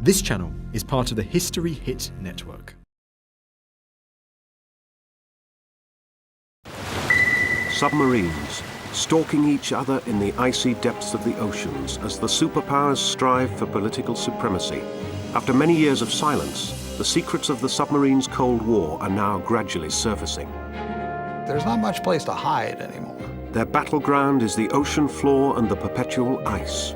This channel is part of the History Hit network. Submarines, stalking each other in the icy depths of the oceans as the superpowers strive for political supremacy. After many years of silence, the secrets of the submarine's Cold War are now gradually surfacing. There's not much place to hide anymore. Their battleground is the ocean floor and the perpetual ice.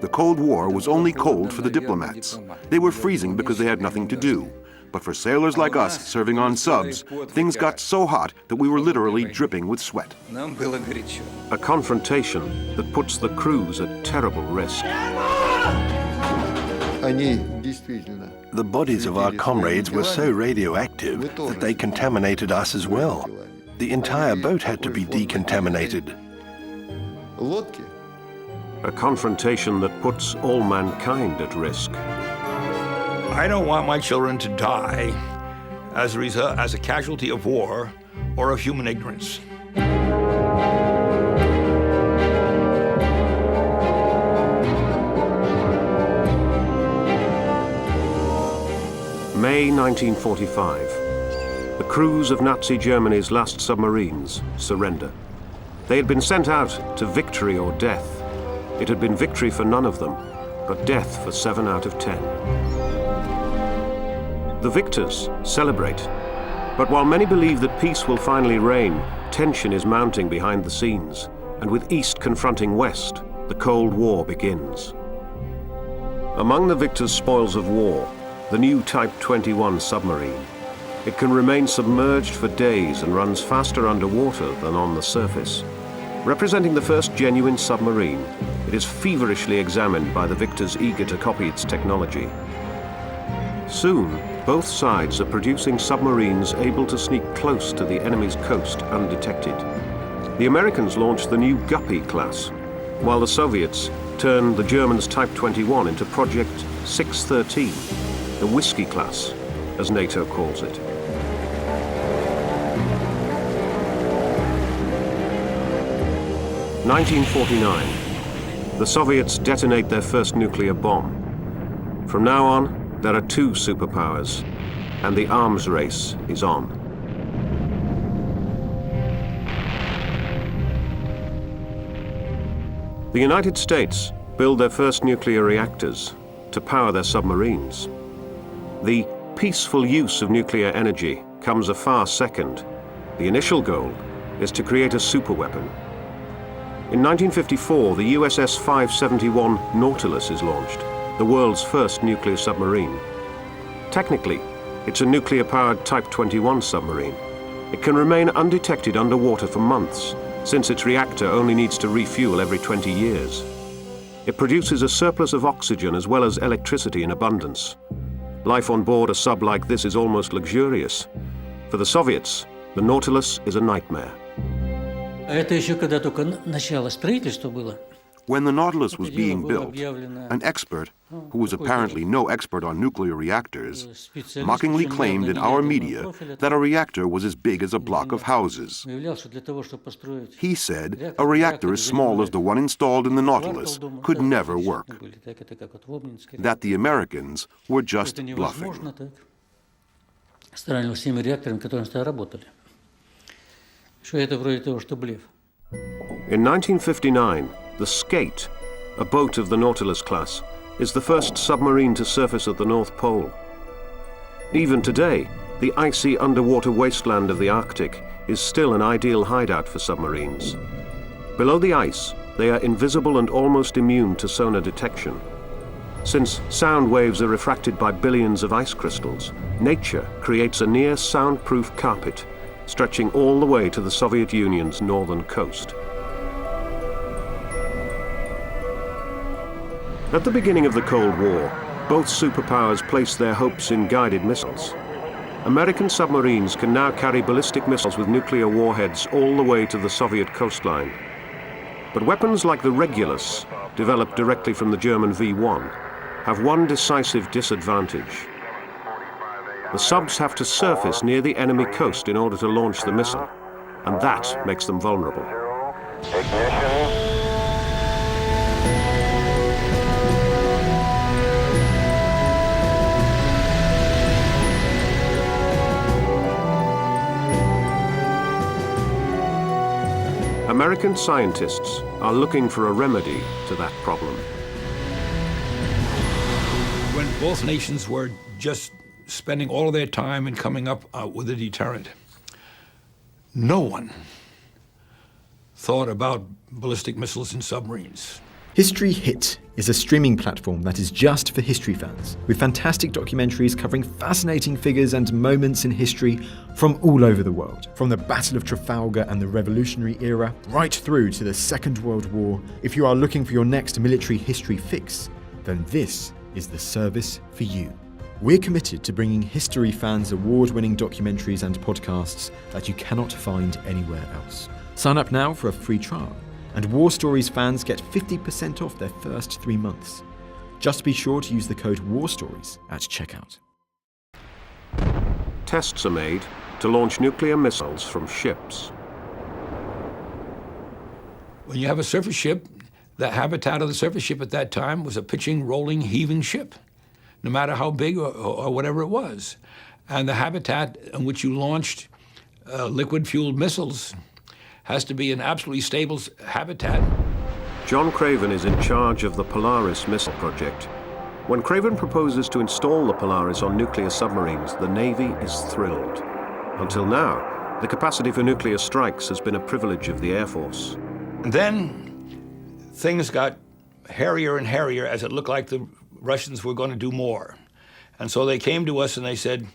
The Cold War was only cold for the diplomats. They were freezing because they had nothing to do. But for sailors like us serving on subs, things got so hot that we were literally dripping with sweat. A confrontation that puts the crews at terrible risk. The bodies of our comrades were so radioactive that they contaminated us as well. The entire boat had to be decontaminated. A confrontation that puts all mankind at risk. I don't want my children to die as a casualty of war or of human ignorance. May 1945. The crews of Nazi Germany's last submarines surrender. They had been sent out to victory or death. It had been victory for none of them, but death for 7 out of 10. The victors celebrate, but while many believe that peace will finally reign, tension is mounting behind the scenes, and with East confronting West, the Cold War begins. Among the victors' spoils of war, the new Type 21 submarine. It can remain submerged for days and runs faster underwater than on the surface. Representing the first genuine submarine, it is feverishly examined by the victors eager to copy its technology. Soon, both sides are producing submarines able to sneak close to the enemy's coast undetected. The Americans launched the new Guppy class, while the Soviets turned the Germans' Type 21 into Project 613, the Whiskey class, as NATO calls it. In 1949, the Soviets detonate their first nuclear bomb. From now on, there are 2 superpowers, and the arms race is on. The United States build their first nuclear reactors to power their submarines. The peaceful use of nuclear energy comes a far second. The initial goal is to create a superweapon. In 1954, the USS 571 Nautilus is launched, the world's first nuclear submarine. Technically, it's a nuclear-powered Type 21 submarine. It can remain undetected underwater for months, since its reactor only needs to refuel every 20 years. It produces a surplus of oxygen as well as electricity in abundance. Life on board a sub like this is almost luxurious. For the Soviets, the Nautilus is a nightmare. When the Nautilus was being built, an expert, who was apparently no expert on nuclear reactors, mockingly claimed in our media that a reactor was as big as a block of houses. He said a reactor as small as the one installed in the Nautilus could never work, that the Americans were just bluffing. In 1959, the Skate, a boat of the Nautilus class, is the first submarine to surface at the North Pole. Even today, the icy underwater wasteland of the Arctic is still an ideal hideout for submarines. Below the ice, they are invisible and almost immune to sonar detection. Since sound waves are refracted by billions of ice crystals, nature creates a near soundproof carpet, stretching all the way to the Soviet Union's northern coast. At the beginning of the Cold War, both superpowers placed their hopes in guided missiles. American submarines can now carry ballistic missiles with nuclear warheads all the way to the Soviet coastline. But weapons like the Regulus, developed directly from the German V1, have one decisive disadvantage. The subs have to surface near the enemy coast in order to launch the missile, and that makes them vulnerable. Ignition. American scientists are looking for a remedy to that problem. When both nations were just spending all of their time in coming up with a deterrent, no one thought about ballistic missiles and submarines. History Hit is a streaming platform that is just for history fans, with fantastic documentaries covering fascinating figures and moments in history from all over the world. From the Battle of Trafalgar and the Revolutionary Era, right through to the Second World War. If you are looking for your next military history fix, then this is the service for you. We're committed to bringing history fans award-winning documentaries and podcasts that you cannot find anywhere else. Sign up now for a free trial, and War Stories fans get 50% off their first 3 months. Just be sure to use the code WARSTORIES at checkout. Tests are made to launch nuclear missiles from ships. When you have a surface ship, the habitat of the surface ship at that time was a pitching, rolling, heaving ship, no matter how big or whatever it was. And the habitat in which you launched liquid-fueled missiles has to be an absolutely stable habitat. John Craven is in charge of the Polaris missile project. When Craven proposes to install the Polaris on nuclear submarines, the Navy is thrilled. Until now, the capacity for nuclear strikes has been a privilege of the Air Force. And then things got hairier and hairier as it looked like the Russians were going to do more. And so they came to us and they said,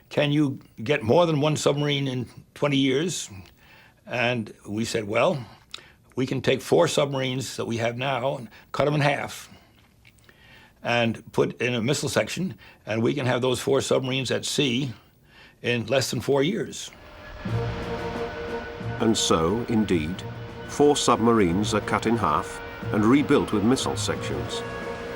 can you get more than one submarine in 20 years? And we said, well, we can take 4 submarines that we have now and cut them in half and put in a missile section, and we can have those 4 submarines at sea in less than 4 years. And so, indeed, 4 submarines are cut in half and rebuilt with missile sections.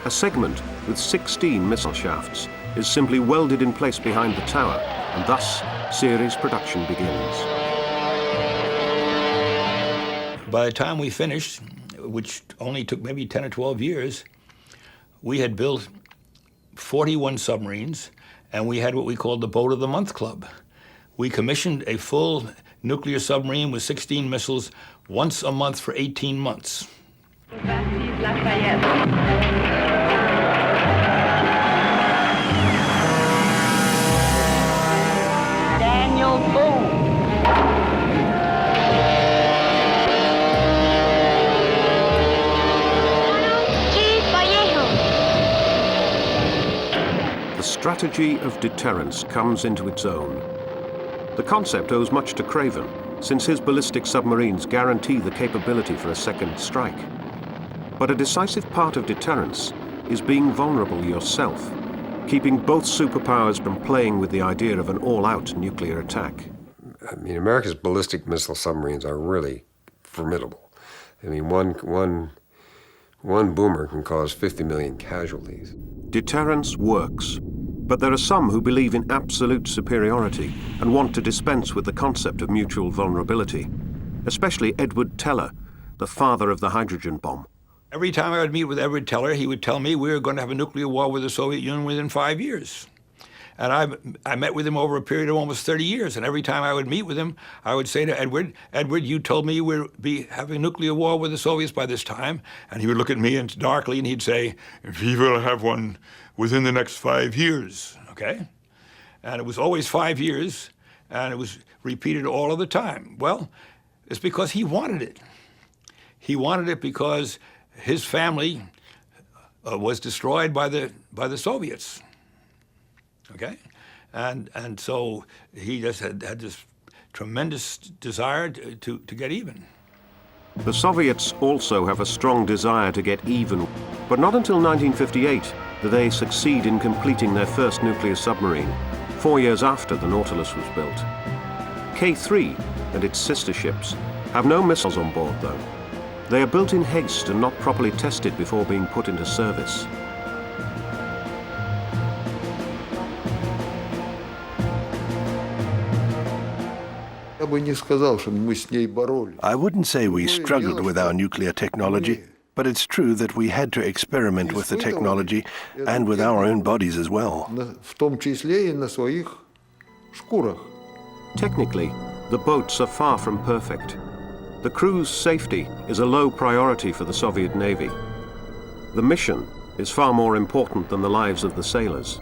A segment with 16 missile shafts is simply welded in place behind the tower, and thus series production begins. By the time we finished, which only took maybe 10 or 12 years, we had built 41 submarines, and we had what we called the Boat of the Month Club. We commissioned a full nuclear submarine with 16 missiles once a month for 18 months. Daniel Boone. The strategy of deterrence comes into its own. The concept owes much to Craven, since his ballistic submarines guarantee the capability for a second strike. But a decisive part of deterrence is being vulnerable yourself, keeping both superpowers from playing with the idea of an all-out nuclear attack. I mean, America's ballistic missile submarines are really formidable. I mean, one boomer can cause 50 million casualties. Deterrence works, but there are some who believe in absolute superiority and want to dispense with the concept of mutual vulnerability, especially Edward Teller, the father of the hydrogen bomb. Every time I would meet with Edward Teller, he would tell me we were going to have a nuclear war with the Soviet Union within 5 years. And I met with him over a period of almost 30 years, and every time I would meet with him, I would say to Edward, you told me we'd be having a nuclear war with the Soviets by this time. And he would look at me and darkly, and he'd say, we will have one within the next 5 years, okay? And it was always 5 years, and it was repeated all of the time. Well, it's because he wanted it. He wanted it because his family was destroyed by the Soviets. Okay, and so he just had this tremendous desire to get even. The Soviets also have a strong desire to get even, but not until 1958 do they succeed in completing their first nuclear submarine, 4 years after the Nautilus was built. K3 and its sister ships have no missiles on board, though. They are built in haste and not properly tested before being put into service. I wouldn't say we struggled with our nuclear technology, but it's true that we had to experiment with the technology and with our own bodies as well. Technically, the boats are far from perfect. the crew's safety is a low priority for the Soviet Navy. The mission is far more important than the lives of the sailors,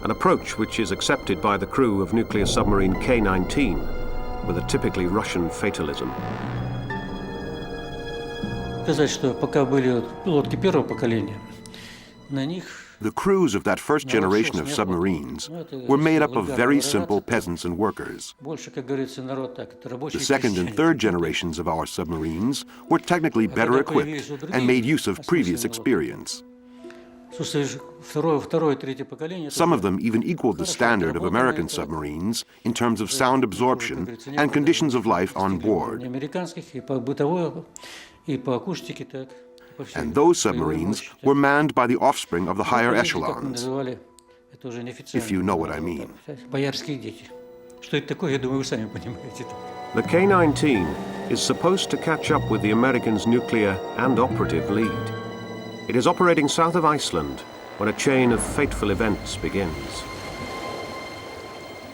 an approach which is accepted by the crew of nuclear submarine K-19 with a typically Russian fatalism. Сказать, что пока были лодки первого поколения, на них The crews of that first generation of submarines were made up of very simple peasants and workers. больше, как говорится, народ так, это The рабочие second and крестьяне. third generations of our submarines were technically better equipped and made use of previous experience. Слушай, второе, третье поколение. Some of them even equaled the standard of American submarines in terms of sound absorption and conditions of life on board. Американских и по бытовой, и по акустике так. And those submarines were manned by the offspring of the higher echelons, if you know what I mean. Боярские дети. Что это такое, я думаю, вы сами понимаете. The K-19 is supposed to catch up with the Americans' nuclear and operative lead. It is operating south of Iceland when a chain of fateful events begins.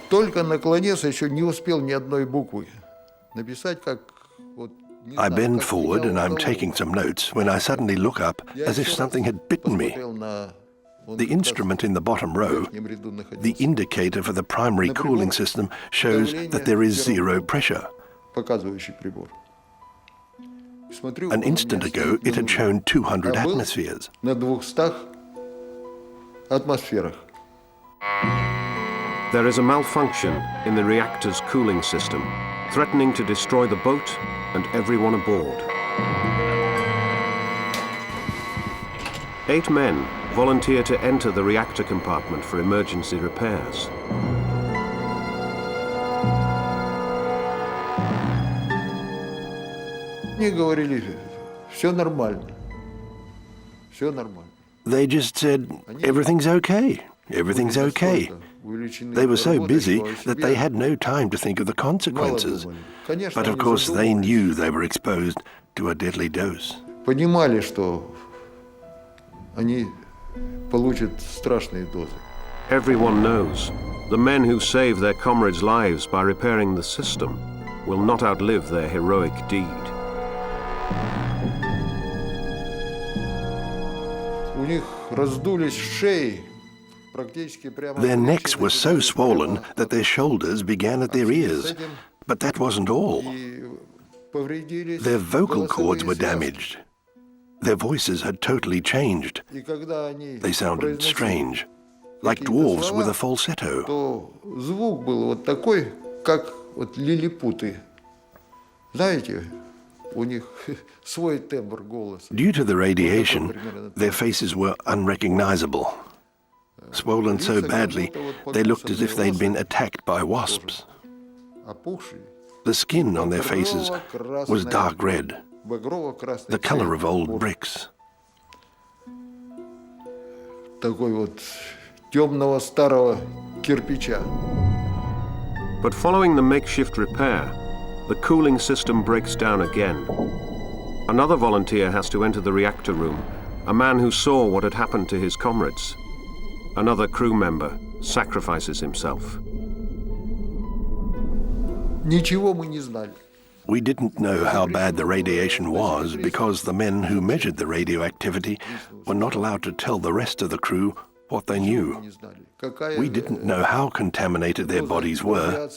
Только наклонился, еще не успел ни одной буквы написать, как вот. I bend forward and I'm taking some notes when I suddenly look up as if something had bitten me. The instrument in the bottom row, the indicator for the primary cooling system, shows that there is zero pressure. An instant ago, it had shown 200 atmospheres. There is a malfunction in the reactor's cooling system, threatening to destroy the boat and everyone aboard. 8 men volunteer to enter the reactor compartment for emergency repairs. Они говорили, все нормально, все нормально. They just said, everything's okay, everything's okay. They were so busy that they had no time to think of the consequences. But of course they knew they were exposed to a deadly dose. Понимали, что они получат страшные дозы. Everyone knows the men who save their comrades' lives by repairing the system will not outlive their heroic deed. У них раздулись шеи. Their necks were so swollen that their shoulders began at their ears. But that wasn't all. Their vocal cords were damaged. Their voices had totally changed. They sounded strange, like dwarves with a falsetto. Звук был вот такой, как вот лилипуты. Знаете, у них свой тембр голоса. Due to the radiation, their faces were unrecognizable. Swollen so badly, they looked as if they'd been attacked by wasps. The skin on their faces was dark red, the color of old bricks. Такой вот темного старого кирпича. But following the makeshift repair, the cooling system breaks down again. Another volunteer has to enter the reactor room, a man who saw what had happened to his comrades. Another crew member sacrifices himself. Ничего мы не знали. We didn't know how bad the radiation was because the men who measured the radioactivity were not allowed to tell the rest of the crew what they knew. We didn't know how contaminated their bodies were,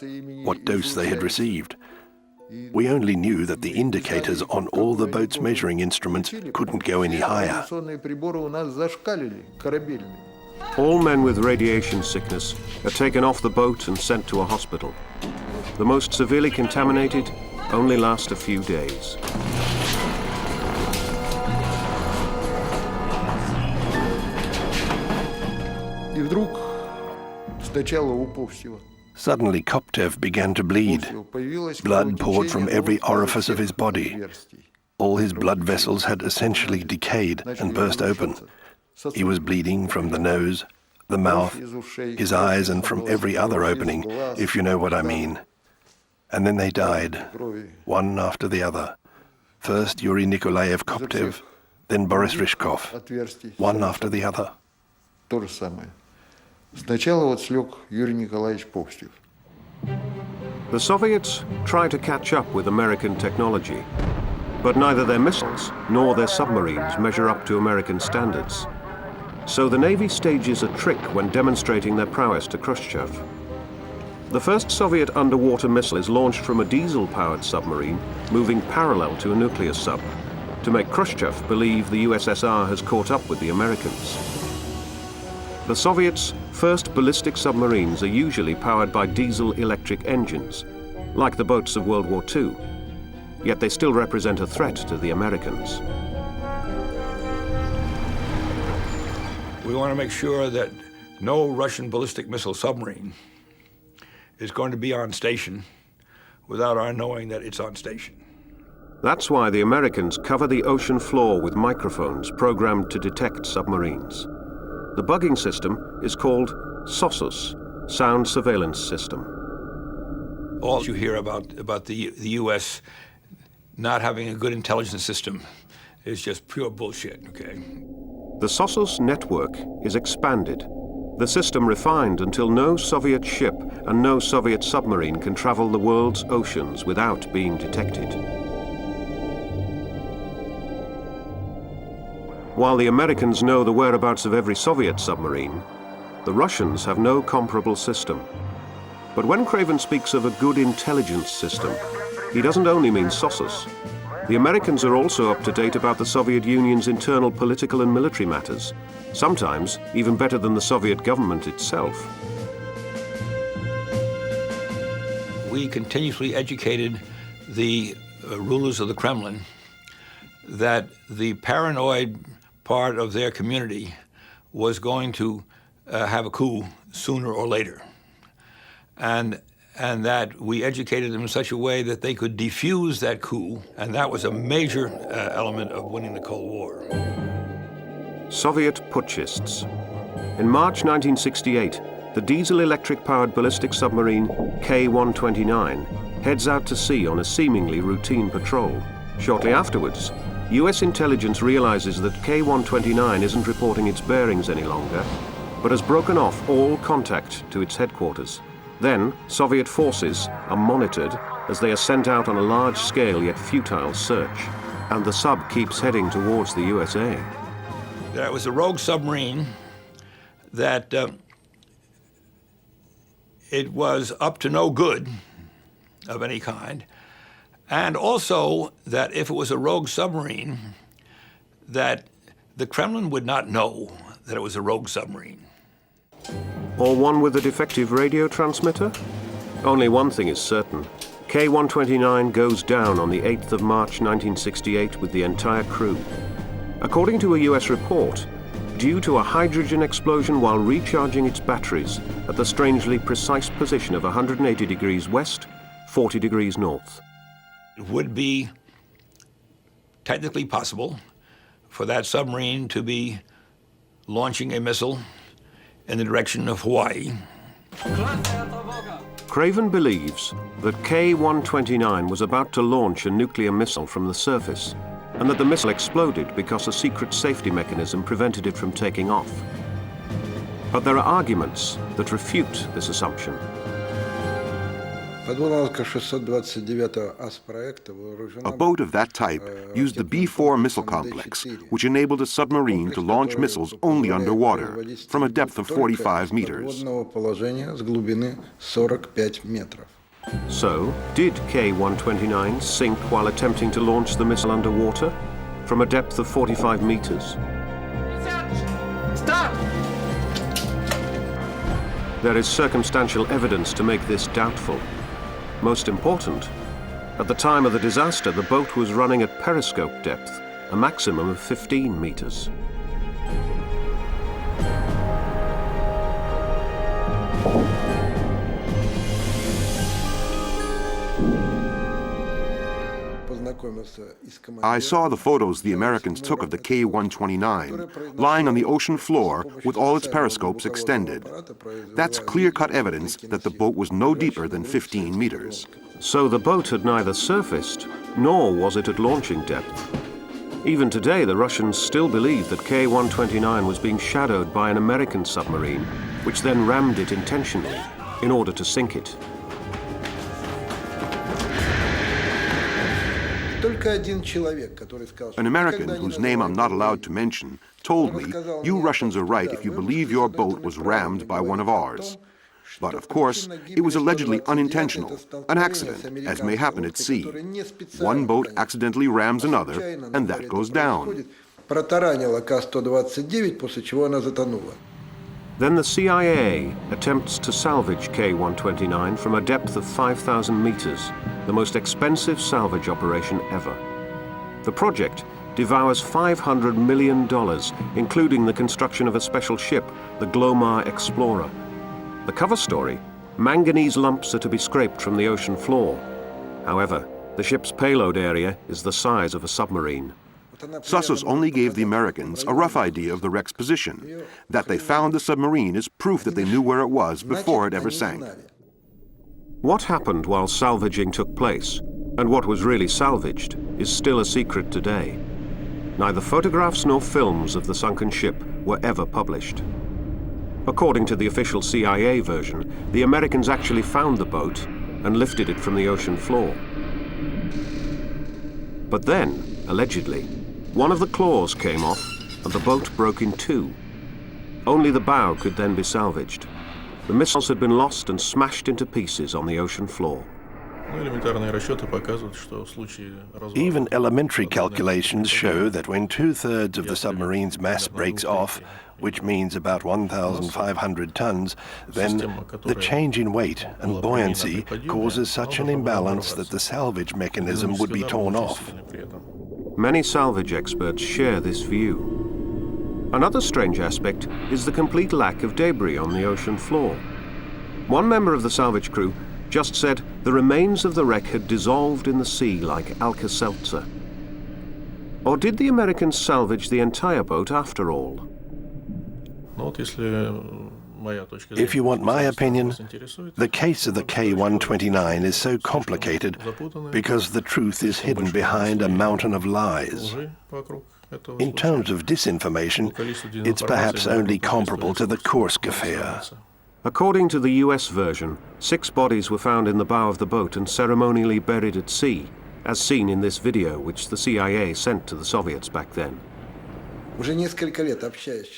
what dose they had received. We only knew that the indicators on all the boat's measuring instruments couldn't go any higher. All men with radiation sickness are taken off the boat and sent to a hospital. The most severely contaminated only last a few days. И вдруг сначала у Повсева. Suddenly Koptev began to bleed. Blood poured from every orifice of his body. All his blood vessels had essentially decayed and burst open. He was bleeding from the nose, the mouth, his eyes, and from every other opening, if you know what I mean. And then they died, one after the other. First Yuri Nikolaev Koptev, then Boris Ryzhkov, one after the other. То же самое. Сначала вот слег Юрий Николаевич Повстев. The Soviets try to catch up with American technology, but neither their missiles nor their submarines measure up to American standards. So the Navy stages a trick when demonstrating their prowess to Khrushchev. The first Soviet underwater missile is launched from a diesel-powered submarine moving parallel to a nuclear sub, to make Khrushchev believe the USSR has caught up with the Americans. The Soviets' first ballistic submarines are usually powered by diesel-electric engines, like the boats of World War II, yet they still represent a threat to the Americans. We want to make sure that no Russian ballistic missile submarine is going to be on station without our knowing that it's on station. That's why the Americans cover the ocean floor with microphones programmed to detect submarines. The bugging system is called SOSUS, Sound Surveillance System. All you hear about the U.S. not having a good intelligence system is just pure bullshit, okay? The SOSUS network is expanded, the system refined until no Soviet ship and no Soviet submarine can travel the world's oceans without being detected. While the Americans know the whereabouts of every Soviet submarine, the Russians have no comparable system. But when Craven speaks of a good intelligence system, he doesn't only mean SOSUS. The Americans are also up to date about the Soviet Union's internal political and military matters, sometimes even better than the Soviet government itself. We continuously educated the rulers of the Kremlin that the paranoid part of their community was going to have a coup sooner or later. And that we educated them in such a way that they could defuse that coup, and that was a major element of winning the Cold War. Soviet putschists. In March 1968, the diesel-electric-powered ballistic submarine K-129 heads out to sea on a seemingly routine patrol. Shortly afterwards, US intelligence realizes that K-129 isn't reporting its bearings any longer, but has broken off all contact to its headquarters. Then, Soviet forces are monitored as they are sent out on a large-scale yet futile search, and the sub keeps heading towards the USA. That was a rogue submarine that it was up to no good of any kind, and also that if it was a rogue submarine, that the Kremlin would not know that it was a rogue submarine. Or one with a defective radio transmitter? Only one thing is certain. K-129 goes down on the 8th of March 1968 with the entire crew. According to a US report, due to a hydrogen explosion while recharging its batteries at the strangely precise position of 180 degrees west, 40 degrees north. It would be technically possible for that submarine to be launching a missile in the direction of Hawaii. Craven believes that K-129 was about to launch a nuclear missile from the surface, and that the missile exploded because a secret safety mechanism prevented it from taking off. But there are arguments that refute this assumption. A boat of that type used the B-4 missile complex, which enabled a submarine to launch missiles only underwater, from a depth of 45 meters. So, did K-129 sink while attempting to launch the missile underwater, from a depth of 45 meters? Stop! There is circumstantial evidence to make this doubtful. Most important, at the time of the disaster, the boat was running at periscope depth, a maximum of 15 meters. I saw the photos the Americans took of the K-129 lying on the ocean floor with all its periscopes extended. That's clear-cut evidence that the boat was no deeper than 15 meters. So the boat had neither surfaced, nor was it at launching depth. Even today, the Russians still believe that K-129 was being shadowed by an American submarine, which then rammed it intentionally in order to sink it. An American, whose name I'm not allowed to mention, told me, "You Russians are right if you believe your boat was rammed by one of ours." But of course, it was allegedly unintentional, an accident, as may happen at sea. One boat accidentally rams another, and that goes down. Then the CIA attempts to salvage K-129 from a depth of 5,000 meters, the most expensive salvage operation ever. The project devours $500 million, including the construction of a special ship, the Glomar Explorer. The cover story: manganese lumps are to be scraped from the ocean floor. However, the ship's payload area is the size of a submarine. Sussos only gave the Americans a rough idea of the wreck's position. That they found the submarine is proof that they knew where it was before it ever sank. What happened while salvaging took place, and what was really salvaged, is still a secret today. Neither photographs nor films of the sunken ship were ever published. According to the official CIA version, the Americans actually found the boat and lifted it from the ocean floor. But then, allegedly, one of the claws came off and the boat broke in two. Only the bow could then be salvaged. The missiles had been lost and smashed into pieces on the ocean floor. Even elementary calculations show that when 2/3 of the submarine's mass breaks off, which means about 1,500 tons, then the change in weight and buoyancy causes such an imbalance that the salvage mechanism would be torn off. Many salvage experts share this view. Another strange aspect is the complete lack of debris on the ocean floor. One member of the salvage crew just said the remains of the wreck had dissolved in the sea like Alka-Seltzer. Or did the Americans salvage the entire boat after all? If you want my opinion, the case of the K-129 is so complicated because the truth is hidden behind a mountain of lies. In terms of disinformation, it's perhaps only comparable to the Kursk affair. According to the US version, 6 bodies were found in the bow of the boat and ceremonially buried at sea, as seen in this video which the CIA sent to the Soviets back then.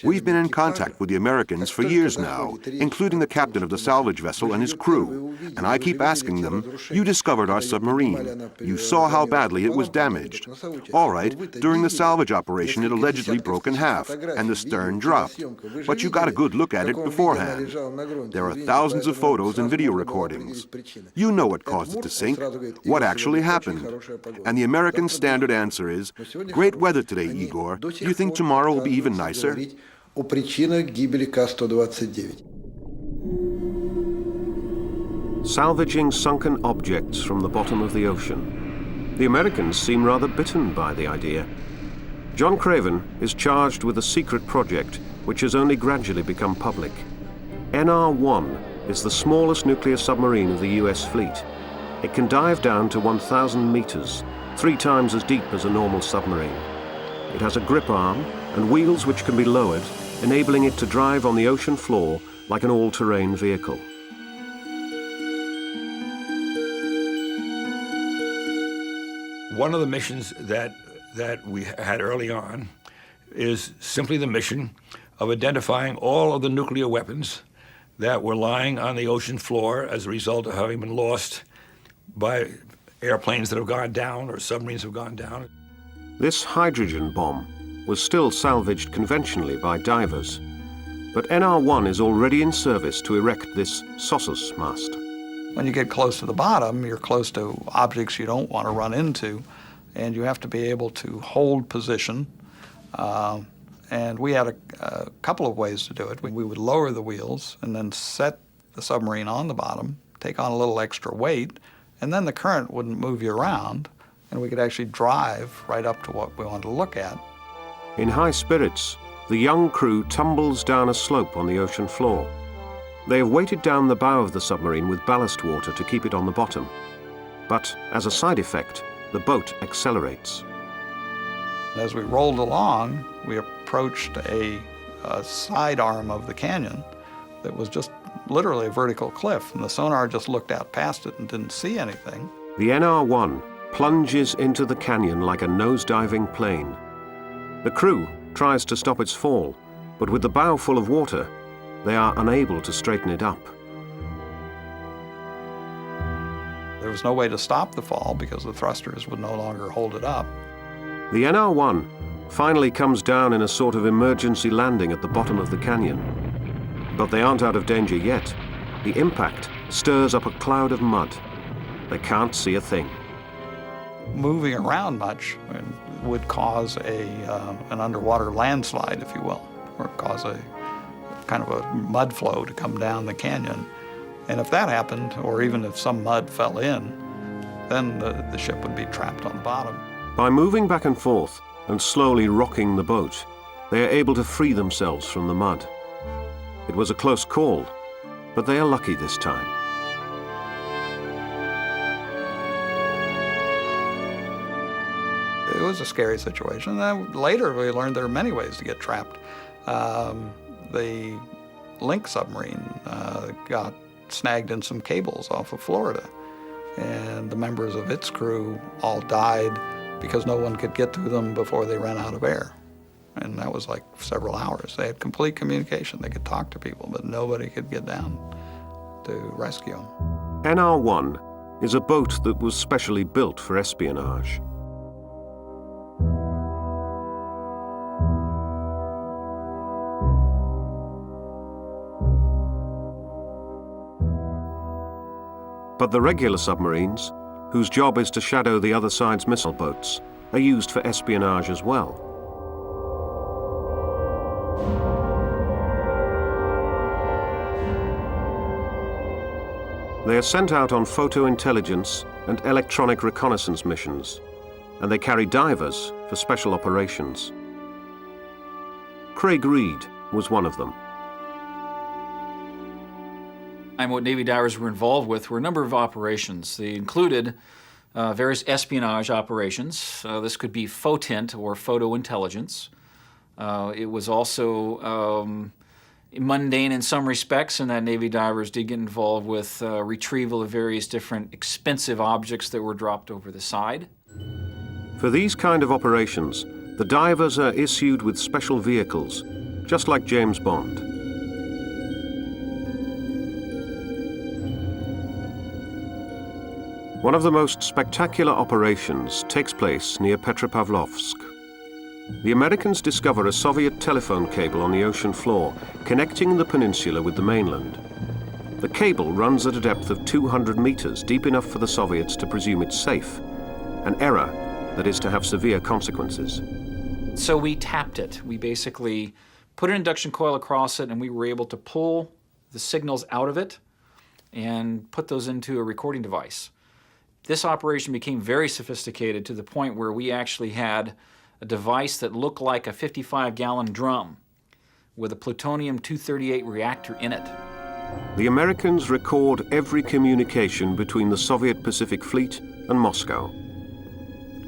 We've been in contact with the Americans for years now, including the captain of the salvage vessel and his crew, and I keep asking them, "You discovered our submarine. You saw how badly it was damaged. All right, during the salvage operation it allegedly broke in half, and the stern dropped. But you got a good look at it beforehand. There are thousands of photos and video recordings. You know what caused it to sink, what actually happened." And the American standard answer is, "Great weather today, Igor. Do you think tomorrow will be even nicer?" Salvaging sunken objects from the bottom of the ocean. The Americans seem rather bitten by the idea. John Craven is charged with a secret project which has only gradually become public. NR-1 is the smallest nuclear submarine of the US fleet. It can dive down to 1,000 meters, 3 times as deep as a normal submarine. It has a grip arm and wheels which can be lowered, enabling it to drive on the ocean floor like an all-terrain vehicle. One of the missions that we had early on is simply the mission of identifying all of the nuclear weapons that were lying on the ocean floor as a result of having been lost by airplanes that have gone down or submarines have gone down. This hydrogen bomb was still salvaged conventionally by divers, but NR-1 is already in service to erect this Sussos mast. When you get close to the bottom, you're close to objects you don't want to run into, and you have to be able to hold position. And we had a couple of ways to do it. We would lower the wheels and then set the submarine on the bottom, take on a little extra weight, and then the current wouldn't move you around, and we could actually drive right up to what we wanted to look at. In high spirits, the young crew tumbles down a slope on the ocean floor. They have weighted down the bow of the submarine with ballast water to keep it on the bottom. But as a side effect, the boat accelerates. As we rolled along, we approached a side arm of the canyon that was just literally a vertical cliff, and the sonar just looked out past it and didn't see anything. The NR-1 plunges into the canyon like a nose-diving plane. The crew tries to stop its fall, but with the bow full of water, they are unable to straighten it up. There was no way to stop the fall because the thrusters would no longer hold it up. The NR-1 finally comes down in a sort of emergency landing at the bottom of the canyon. But they aren't out of danger yet. The impact stirs up a cloud of mud. They can't see a thing. Moving around much would cause an underwater landslide, if you will, or cause a kind of a mud flow to come down the canyon. And if that happened, or even if some mud fell in, then the ship would be trapped on the bottom. By moving back and forth and slowly rocking the boat, they are able to free themselves from the mud. It was a close call, but they are lucky this time. It was a scary situation. Later we learned there are many ways to get trapped. The Link submarine got snagged in some cables off of Florida, and the members of its crew all died because no one could get to them before they ran out of air. And that was like several hours. They had complete communication. They could talk to people, but nobody could get down to rescue them. NR-1 is a boat that was specially built for espionage. But the regular submarines, whose job is to shadow the other side's missile boats, are used for espionage as well. They are sent out on photo intelligence and electronic reconnaissance missions, and they carry divers for special operations. Craig Reed was one of them. And what Navy divers were involved with were a number of operations. They included various espionage operations. This could be photint or photo intelligence. It was also mundane in some respects, in that Navy divers did get involved with retrieval of various different expensive objects that were dropped over the side. For these kind of operations, the divers are issued with special vehicles, just like James Bond. One of the most spectacular operations takes place near Petropavlovsk. The Americans discover a Soviet telephone cable on the ocean floor, connecting the peninsula with the mainland. The cable runs at a depth of 200 meters, deep enough for the Soviets to presume it's safe, an error that is to have severe consequences. So we tapped it. We basically put an induction coil across it, and we were able to pull the signals out of it and put those into a recording device. This operation became very sophisticated to the point where we actually had a device that looked like a 55-gallon drum with a plutonium-238 reactor in it. The Americans record every communication between the Soviet Pacific Fleet and Moscow.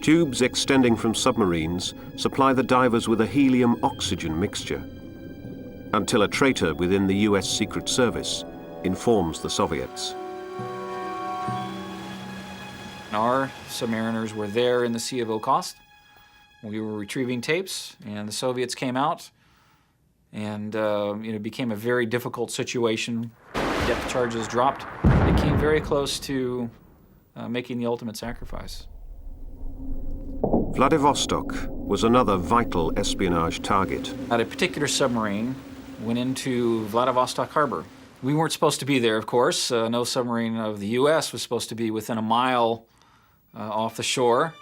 Tubes extending from submarines supply the divers with a helium-oxygen mixture, until a traitor within the US Secret Service informs the Soviets. Our submariners were there in the Sea of Okhotsk. We were retrieving tapes, and the Soviets came out, and it became a very difficult situation. Depth charges dropped. It came very close to making the ultimate sacrifice. Vladivostok was another vital espionage target. A particular submarine went into Vladivostok Harbor. We weren't supposed to be there, of course. No submarine of the U.S. was supposed to be within a mile off the shore.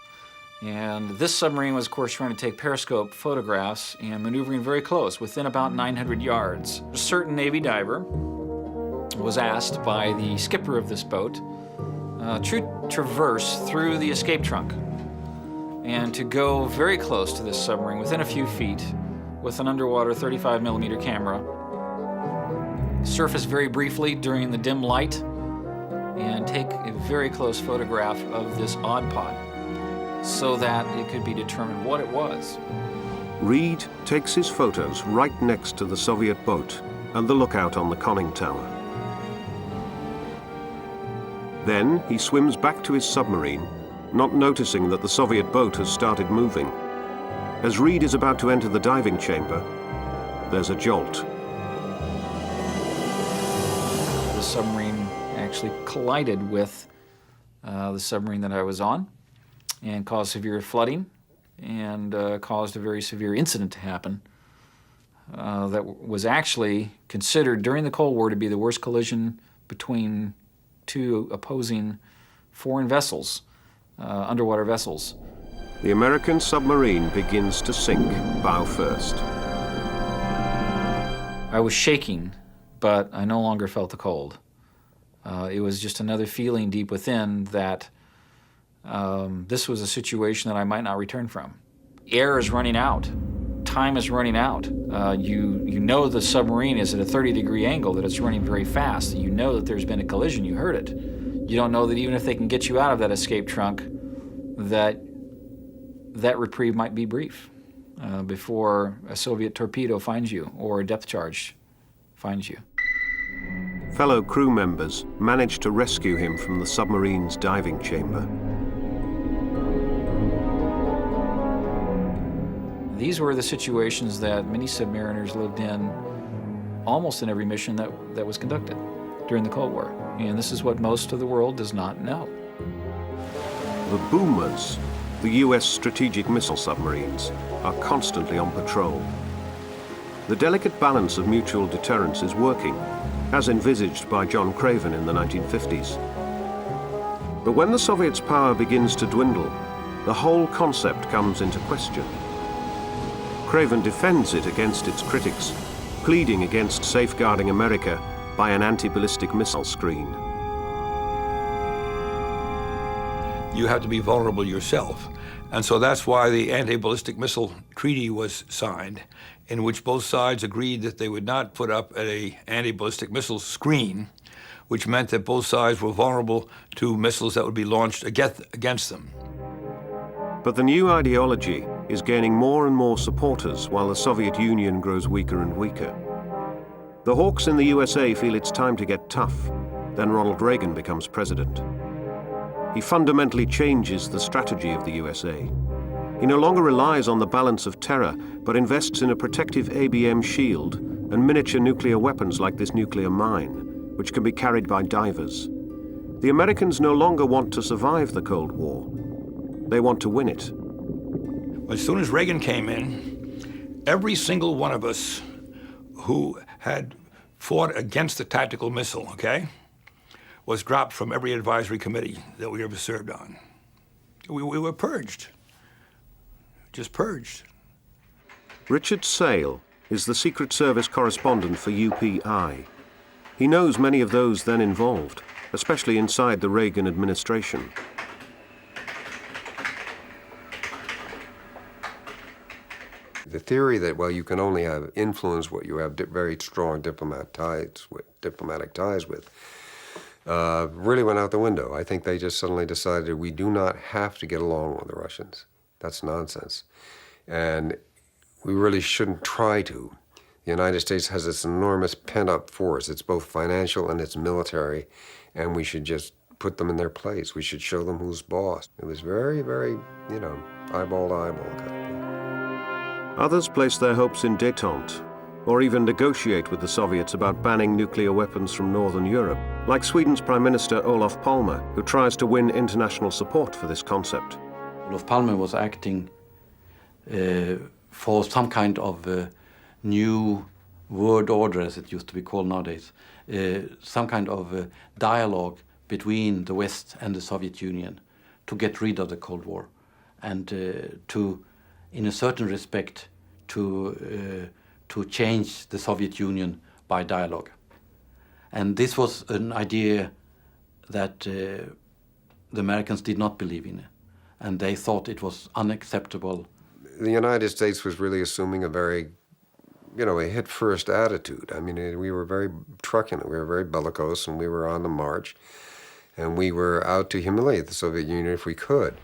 And this submarine was, of course, trying to take periscope photographs and maneuvering very close, within about 900 yards. A certain Navy diver was asked by the skipper of this boat to traverse through the escape trunk and to go very close to this submarine, within a few feet, with an underwater 35mm camera, surface very briefly during the dim light, and take a very close photograph of this odd pod so that it could be determined what it was. Reed takes his photos right next to the Soviet boat and the lookout on the conning tower. Then he swims back to his submarine, not noticing that the Soviet boat has started moving. As Reed is about to enter the diving chamber, there's a jolt. The submarine actually collided with the submarine that I was on and caused severe flooding and caused a very severe incident to happen that was actually considered during the Cold War to be the worst collision between two opposing foreign vessels, underwater vessels. The American submarine begins to sink, bow first. I was shaking, but I no longer felt the cold. It was just another feeling deep within that this was a situation that I might not return from. Air is running out. Time is running out. You know the submarine is at a 30-degree angle, that it's running very fast. You know that there's been a collision. You heard it. You don't know that even if they can get you out of that escape trunk, that reprieve might be brief before a Soviet torpedo finds you or a depth charge finds you. Fellow crew members managed to rescue him from the submarine's diving chamber. These were the situations that many submariners lived in almost in every mission that was conducted during the Cold War. And this is what most of the world does not know. The boomers, the US strategic missile submarines, are constantly on patrol. The delicate balance of mutual deterrence is working, as envisaged by John Craven in the 1950s. But when the Soviets' power begins to dwindle, the whole concept comes into question. Craven defends it against its critics, pleading against safeguarding America by an anti-ballistic missile screen. You have to be vulnerable yourself. And so that's why the anti-ballistic missile treaty was signed, in which both sides agreed that they would not put up an anti-ballistic missile screen, which meant that both sides were vulnerable to missiles that would be launched against them. But the new ideology is gaining more and more supporters while the Soviet Union grows weaker and weaker. The hawks in the USA feel it's time to get tough. Then Ronald Reagan becomes president. He fundamentally changes the strategy of the USA. He no longer relies on the balance of terror, but invests in a protective ABM shield and miniature nuclear weapons like this nuclear mine, which can be carried by divers. The Americans no longer want to survive the Cold War. They want to win it. As soon as Reagan came in, every single one of us who had fought against the tactical missile, okay, was dropped from every advisory committee that we ever served on. We were purged, just purged. Richard Sale is the Secret Service correspondent for UPI. He knows many of those then involved, especially inside the Reagan administration. The theory that, well, you can only have influence what you have very strong diplomatic ties with, really went out the window. I think they just suddenly decided we do not have to get along with the Russians. That's nonsense. And we really shouldn't try to. The United States has this enormous pent-up force. It's both financial and it's military, and we should just put them in their place. We should show them who's boss. It was very, very, eyeball to eyeball kind of thing. Others place their hopes in détente, or even negotiate with the Soviets about banning nuclear weapons from Northern Europe, like Sweden's Prime Minister Olof Palme, who tries to win international support for this concept. Olof Palme was acting for some kind of new world order, as it used to be called nowadays, some kind of dialogue between the West and the Soviet Union to get rid of the Cold War and to, in a certain respect, to change the Soviet Union by dialogue. And this was an idea that the Americans did not believe in, and they thought it was unacceptable. The United States was really assuming a very, a hit-first attitude. I mean, we were very truculent, we were very bellicose, and we were on the march, and we were out to humiliate the Soviet Union if we could.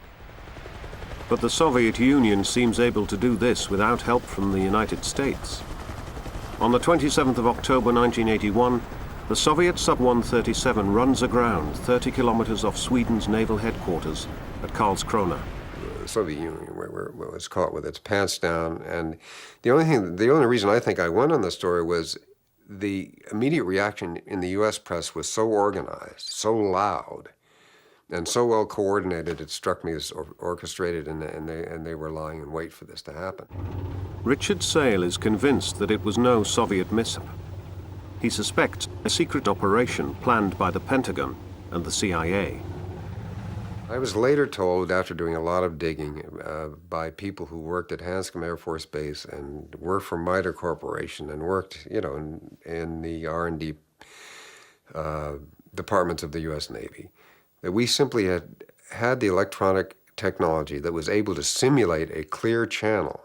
But the Soviet Union seems able to do this without help from the United States. On the 27th of October 1981, the Soviet Sub-137 runs aground 30 kilometers off Sweden's naval headquarters at Karlskrona. The Soviet Union was caught with its pants down, and the only reason I think I went on the story was the immediate reaction in the U.S. press was so organized, so loud, and so well coordinated. It struck me as orchestrated, and they were lying in wait for this to happen. Richard Sale is convinced that it was no Soviet mishap. He suspects a secret operation planned by the Pentagon and the CIA. I was later told, after doing a lot of digging, by people who worked at Hanscom Air Force Base and worked for MITRE Corporation and worked, in the R&D departments of the U.S. Navy, that we simply had the electronic technology that was able to simulate a clear channel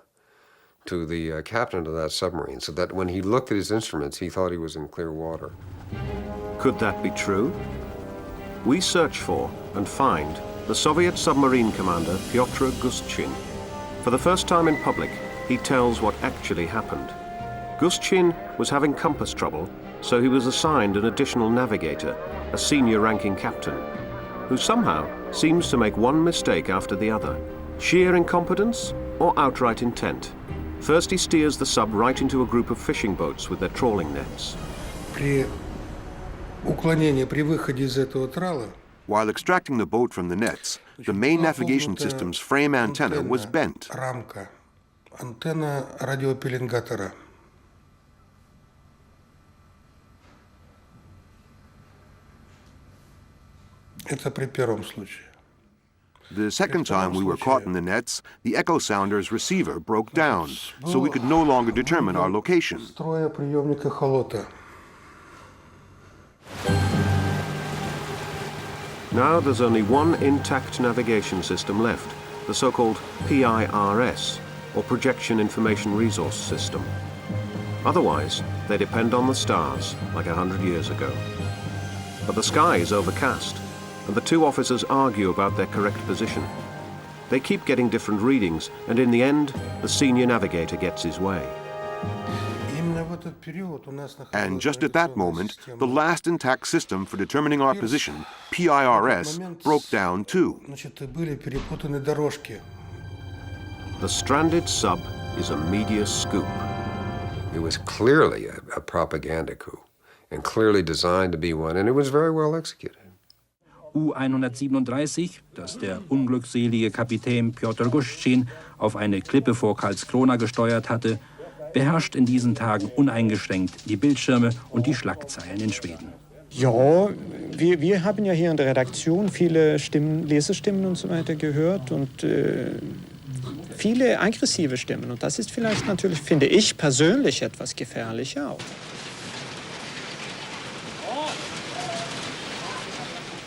to the captain of that submarine, so that when he looked at his instruments, he thought he was in clear water. Could that be true? We search for and find the Soviet submarine commander Pyotr Gustchin. For the first time in public, he tells what actually happened. Gustchin was having compass trouble, so he was assigned an additional navigator, a senior-ranking captain, who somehow seems to make one mistake after the other. Sheer incompetence or outright intent? First he steers the sub right into a group of fishing boats with their trawling nets. While extracting the boat from the nets, the main navigation system's frame antenna was bent. The second time we were caught in the nets, the echo sounder's receiver broke down, so we could no longer determine our location. Now there's only one intact navigation system left, the so-called PIRS, or Projection Information Resource System. Otherwise, they depend on the stars, like 100 years ago. But the sky is overcast, and the two officers argue about their correct position. They keep getting different readings, and in the end, the senior navigator gets his way. And just at that moment, the last intact system for determining our position, PIRS, broke down too. The stranded sub is a media scoop. It was clearly a propaganda coup, and clearly designed to be one, and it was very well executed. U-137, das der unglückselige Kapitän Pyotr Gustchin auf eine Klippe vor Karlskrona gesteuert hatte, beherrscht in diesen Tagen uneingeschränkt die Bildschirme und die Schlagzeilen in Schweden. Ja, wir haben ja hier in der Redaktion viele Stimmen, Lesestimmen und so weiter gehört und viele aggressive Stimmen. Und das ist vielleicht natürlich, finde ich persönlich, etwas gefährlicher auch.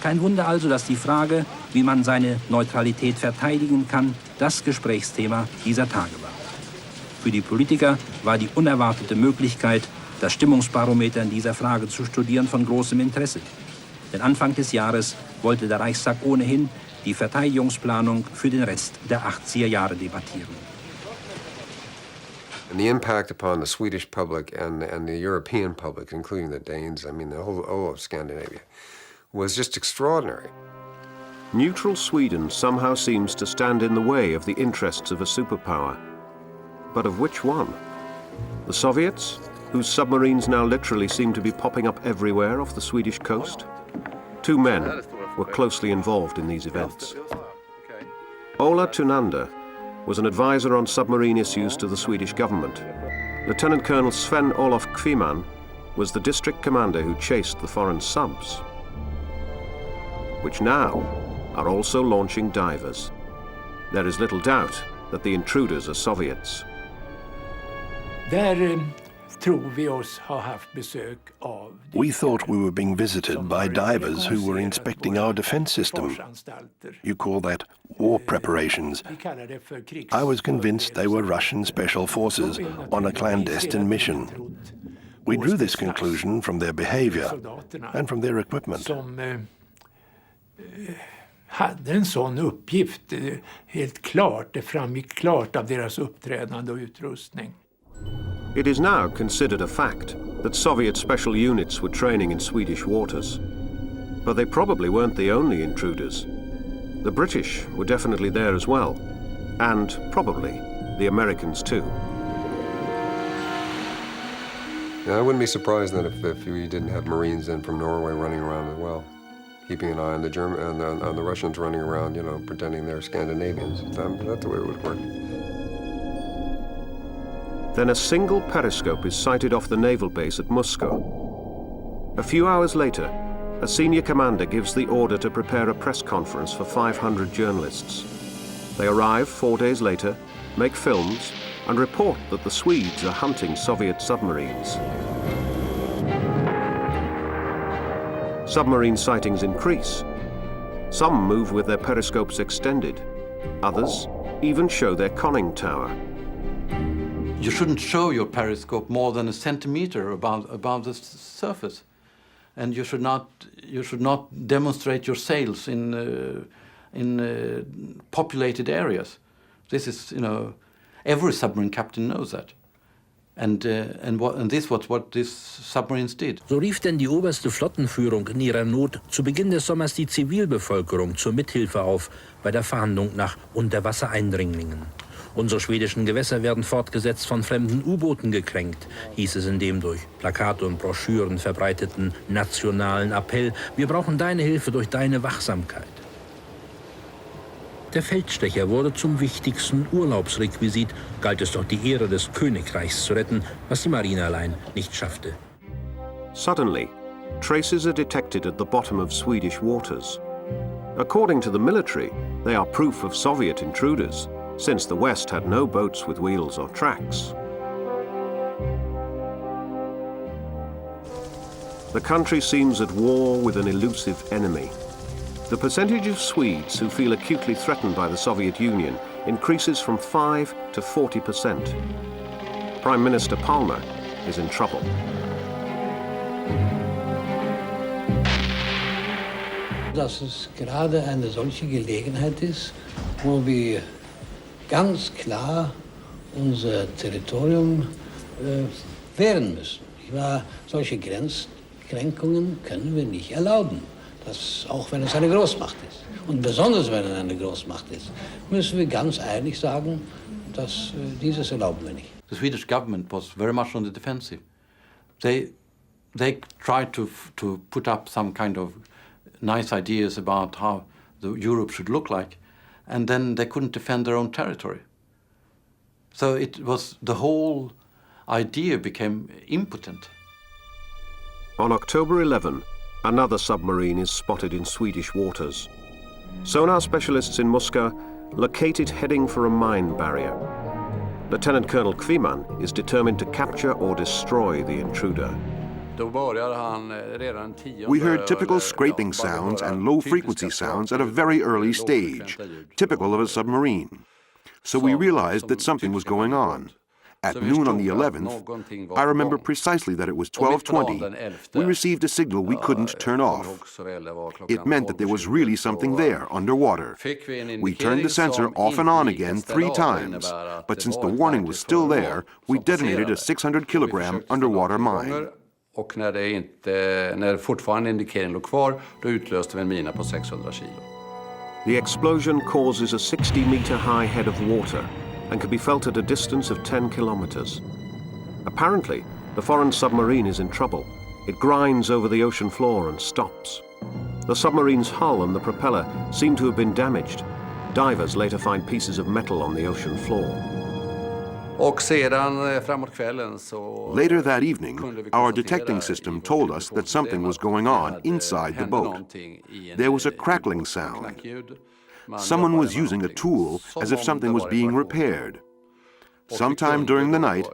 Kein Wunder also, dass die Frage, wie man seine Neutralität verteidigen kann, das Gesprächsthema dieser Tage war. Für die Politiker war die unerwartete Möglichkeit, das Stimmungsbarometer in dieser Frage zu studieren, von großem Interesse. Denn Anfang des Jahres wollte der Reichstag ohnehin die Verteidigungsplanung für den Rest der 80er Jahre debattieren. And the impact upon the Swedish public and the European public, including the Danes, I mean the whole of Scandinavia, was just extraordinary. Neutral Sweden somehow seems to stand in the way of the interests of a superpower. But of which one? The Soviets, whose submarines now literally seem to be popping up everywhere off the Swedish coast? Two men were closely involved in these events. Ola Thunander was an advisor on submarine issues to the Swedish government. Lieutenant Colonel Sven-Olof Kviman was the district commander who chased the foreign subs, which now are also launching divers. There is little doubt that the intruders are Soviets. We thought we were being visited by divers who were inspecting our defense system. You call that war preparations. I was convinced they were Russian special forces on a clandestine mission. We drew this conclusion from their behavior and from their equipment. Hade en sån uppgift, helt klart, det framgick klart av deras uppträdande och utrustning. It is now considered a fact that Soviet special units were training in Swedish waters. But they probably weren't the only intruders. The British were definitely there as well, and probably the Americans too. Yeah, I wouldn't be surprised then if we didn't have Marines in from Norway running around as well, keeping an eye on the on the Russians running around, you know, pretending they're Scandinavians. That's the way it would work. Then a single periscope is sighted off the naval base at Musko. A few hours later, a senior commander gives the order to prepare a press conference for 500 journalists. They arrive 4 days later, make films, and report that the Swedes are hunting Soviet submarines. Submarine sightings increase. Some move with their periscopes extended. Others even show their conning tower. You shouldn't show your periscope more than a centimeter above the surface. And you should not demonstrate your sails in populated areas. This is, you know, every submarine captain knows that. And this was what these submarines did. So rief denn die oberste Flottenführung in ihrer Not zu Beginn des Sommers die Zivilbevölkerung zur Mithilfe auf bei der Fahndung nach Unterwassereindringlingen. Unsere schwedischen Gewässer werden fortgesetzt von fremden U-Booten gekränkt, hieß es in dem durch Plakate und Broschüren verbreiteten nationalen Appell. Wir brauchen deine Hilfe durch deine Wachsamkeit. Der Feldstecher wurde zum wichtigsten Urlaubsrequisit, galt es doch die Ehre des Königreichs zu retten, was die Marine allein nicht schaffte. Suddenly, traces are detected at the bottom of Swedish waters. According to the military, they are proof of Soviet intruders, since the West had no boats with wheels or tracks. The country seems at war with an elusive enemy. The percentage of Swedes who feel acutely threatened by the Soviet Union increases from 5 to 40%. Prime Minister Palmer is in trouble. Dass es gerade eine solche Gelegenheit ist, wo wir ganz klar unser Territorium wehren müssen. Solche Grenzkränkungen können wir nicht erlauben. Das, auch wenn es eine Großmacht ist. Und besonders wenn es eine Großmacht ist, müssen wir ganz ehrlich sagen, dass dieses erlauben wir nicht. The Swedish government was very much on the defensive. They tried to put up some kind of nice ideas about how Europe should look like, and then they couldn't defend their own territory. So it was, the whole idea became impotent. On October 11, another submarine is spotted in Swedish waters. Sonar specialists in Muska locate it heading for a mine barrier. Lieutenant Colonel Kviman is determined to capture or destroy the intruder. We heard typical scraping sounds and low-frequency sounds at a very early stage, typical of a submarine. So we realized that something was going on. At noon on the 11th, I remember precisely that it was 12:20. We received a signal we couldn't turn off. It meant that there was really something there, underwater. We turned the sensor off and on again 3 times, but since the warning was still there, we detonated a 600-kilogram underwater mine. Och när fortfarande indikeringen låg kvar, då utlöste vi en mina på 600 kilo. The explosion causes a 60-meter-high head of water and can be felt at a distance of 10 kilometers. Apparently, the foreign submarine is in trouble. It grinds over the ocean floor and stops. The submarine's hull and the propeller seem to have been damaged. Divers later find pieces of metal on the ocean floor. Later that evening, our detecting system told us that something was going on inside the boat. There was a crackling sound. Someone was using a tool as if something was being repaired. Sometime during the night,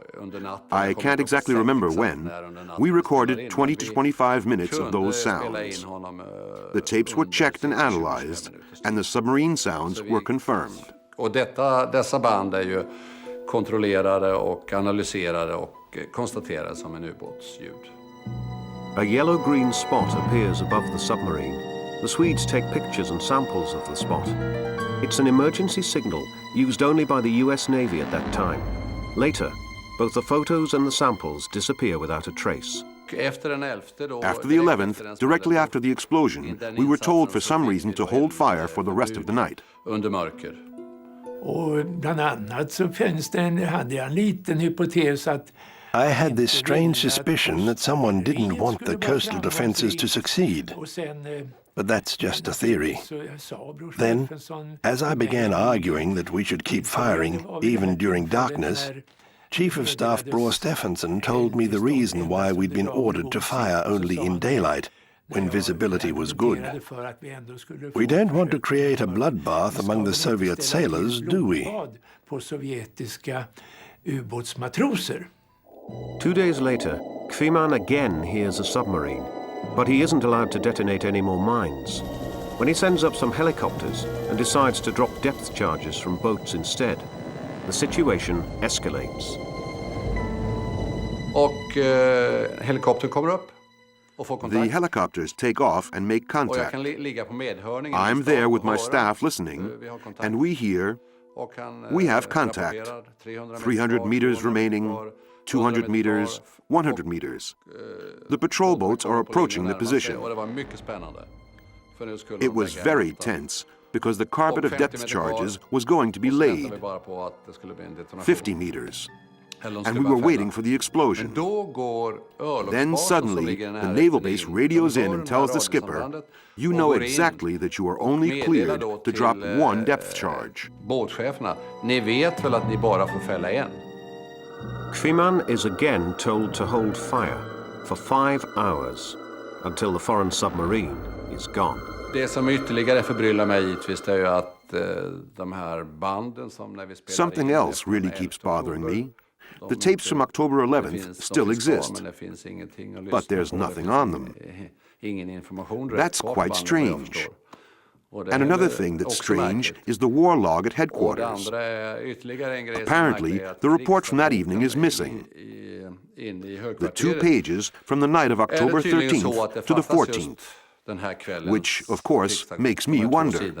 I can't exactly remember when, we recorded 20 to 25 minutes of those sounds. The tapes were checked and analyzed, and the submarine sounds were confirmed. Dessa band är ju kontrollerade och analyserade och konstaterade som en ubåtsljud. A yellow-green spot appears above the submarine. The Swedes take pictures and samples of the spot. It's an emergency signal used only by the US Navy at that time. Later, both the photos and the samples disappear without a trace. After the 11th, directly after the explosion, we were told for some reason to hold fire for the rest of the night. Och bland annat så hade jag en liten hypotes att I had this strange suspicion that someone didn't want the coastal defenses to succeed. But that's just a theory. Then, as I began arguing that we should keep firing even during darkness, Chief of Staff Bror Stephenson told me the reason why we'd been ordered to fire only in daylight, when visibility was good. We don't want to create a bloodbath among the Soviet sailors, do we? 2 days later, Kviman again hears a submarine, but he isn't allowed to detonate any more mines. When he sends up some helicopters and decides to drop depth charges from boats instead, the situation escalates. Och helikoptern kommer upp och får kontakt. The helicopters take off and make Och jag contact. kan ligga på medhörningen. I'm there with my staff listening, and we hear, we have contact. 300 meters remaining, 200 meters, 100 meters. The patrol boats are approaching the position. Och det var mycket spännande. För nu skulle It de was lägga very efter. tense because the carpet of 50 depth meter charges kvar. was going to be Och så väntade laid. vi bara på att det skulle bli en detonation. 50 meters. Eller de And skulle we börja were fälla. waiting for the explosion. Men då går Then örlogsbasen som suddenly, ligger i the närheten naval base in. radios De in hör and det här tells the skipper, radiosambandet you och know går in exactly that you are och only meddelar cleared då to till, drop one depth charge. Båtcheferna, ni vet väl att ni bara får fälla en? Kviman is again told to hold fire for 5 hours until the foreign submarine is gone. Det som ytterligare förbryllar mig givetvis är ju att de här banden som när vi spelar Something in else really keeps bothering me. The tapes from October 11th still exist, but there's nothing on them. That's quite strange. And another thing that's strange is the war log at headquarters. Apparently, the report from that evening is missing. The 2 pages from the night of October 13th to the 14th, which, of course, makes me wonder.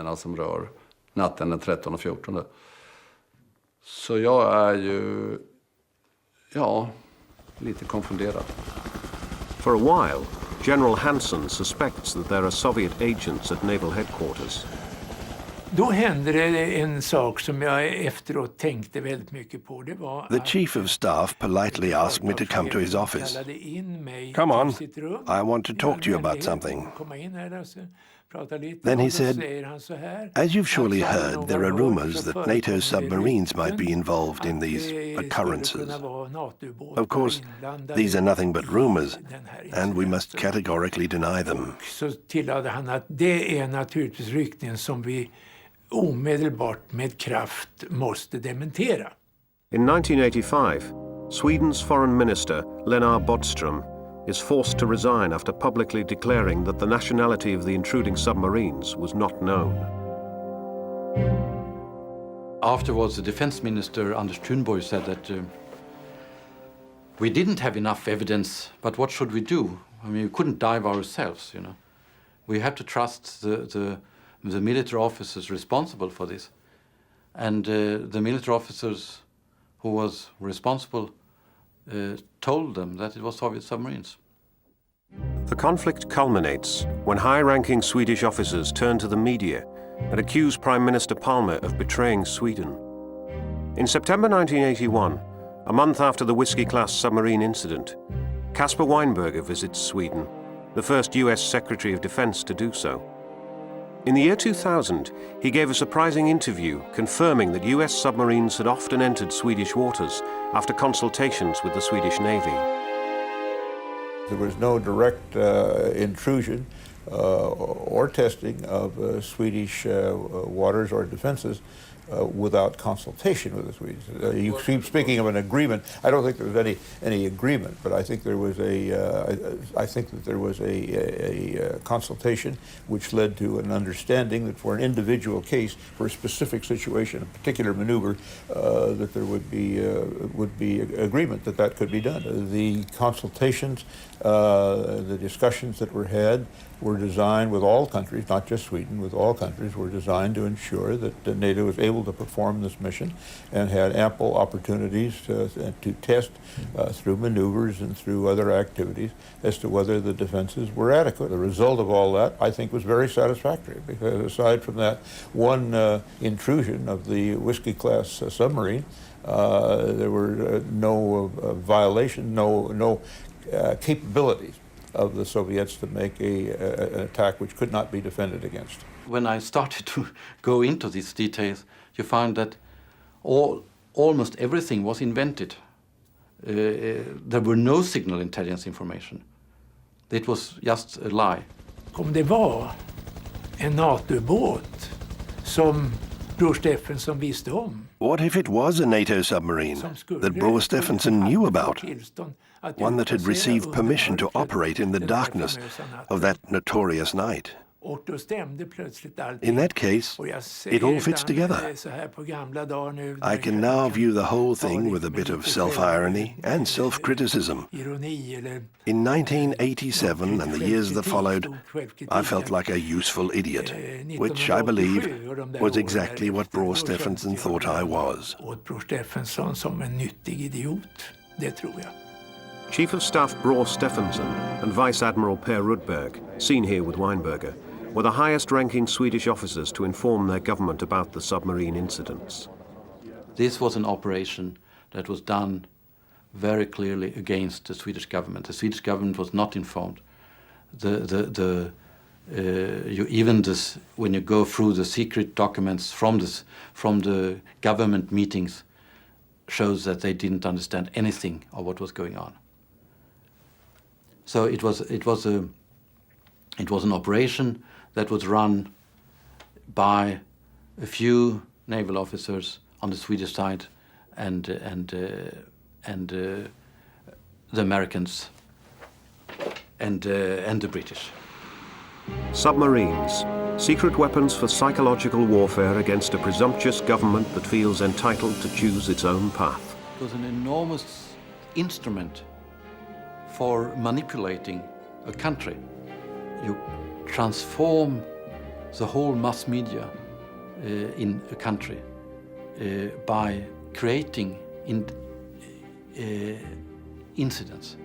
Natten den 13 och 14. Så jag är ju, lite konfunderad. For a while, General Hansen suspects that there are Soviet agents at naval headquarters. Då hände det en sak som jag efteråt tänkte väldigt mycket på. Det var The chief of staff politely asked me to come to his office. Come on, I want to talk to you about something. Then he said, as you've surely heard, there are rumors that NATO submarines might be involved in these occurrences. Of course, these are nothing but rumors, and we must categorically deny them. Så tillade han att det är naturligtvis rykten som vi omedelbart med kraft måste dementera. In 1985, Sweden's foreign minister, Lennart Bodström, is forced to resign after publicly declaring that the nationality of the intruding submarines was not known. Afterwards, the defense minister, Anders Thunborg, said that we didn't have enough evidence, but what should we do? I mean, we couldn't dive ourselves, you know. We had to trust the military officers responsible for this. And the military officers who was responsible told them that it was Soviet submarines. The conflict culminates when high-ranking Swedish officers turn to the media and accuse Prime Minister Palme of betraying Sweden. In September 1981, a month after the Whiskey-class submarine incident, Caspar Weinberger visits Sweden, the first US Secretary of Defense to do so. In the year 2000, he gave a surprising interview confirming that US submarines had often entered Swedish waters after consultations with the Swedish Navy. There was no direct intrusion or testing of Swedish waters or defenses without consultation with the Swedes. You keep speaking of an agreement. I don't think there was any agreement, but I think there was I think that there was a consultation which led to an understanding that for an individual case, for a specific situation, a particular maneuver, that there would be agreement that could be done. The consultations, the discussions that were had were designed with all countries, not just Sweden, with all countries, were designed to ensure that NATO was able able to perform this mission and had ample opportunities to test through maneuvers and through other activities as to whether the defenses were adequate. The result of all that, I think, was very satisfactory, because aside from that one intrusion of the Whiskey-class submarine, there were no violation, no capabilities of the Soviets to make an attack which could not be defended against. When I started to go into these details, you find that almost everything was invented. There were no signal intelligence information. It was just a lie. Om det var en NATO-båt som Bror Stephenson visste om. What if it was a NATO submarine that Bror Stephenson knew about? One that had received permission to operate in the darkness of that notorious night. In that case, it all fits together. I can now view the whole thing with a bit of self-irony and self-criticism. In 1987 and the years that followed, I felt like a useful idiot, which I believe was exactly what Bror Stephenson thought I was. Chief of Staff Bror Stephenson and Vice Admiral Per Rudberg, seen here with Weinberger, were the highest-ranking Swedish officers to inform their government about the submarine incidents. This was an operation that was done very clearly against the Swedish government. The Swedish government was not informed. When you go through the secret documents from the government meetings, shows that they didn't understand anything of what was going on. So it was an operation that was run by a few naval officers on the Swedish side and the Americans and the British. Submarines, secret weapons for psychological warfare against a presumptuous government that feels entitled to choose its own path. It was an enormous instrument for manipulating a country. You transform the whole mass media in a country by creating incidents.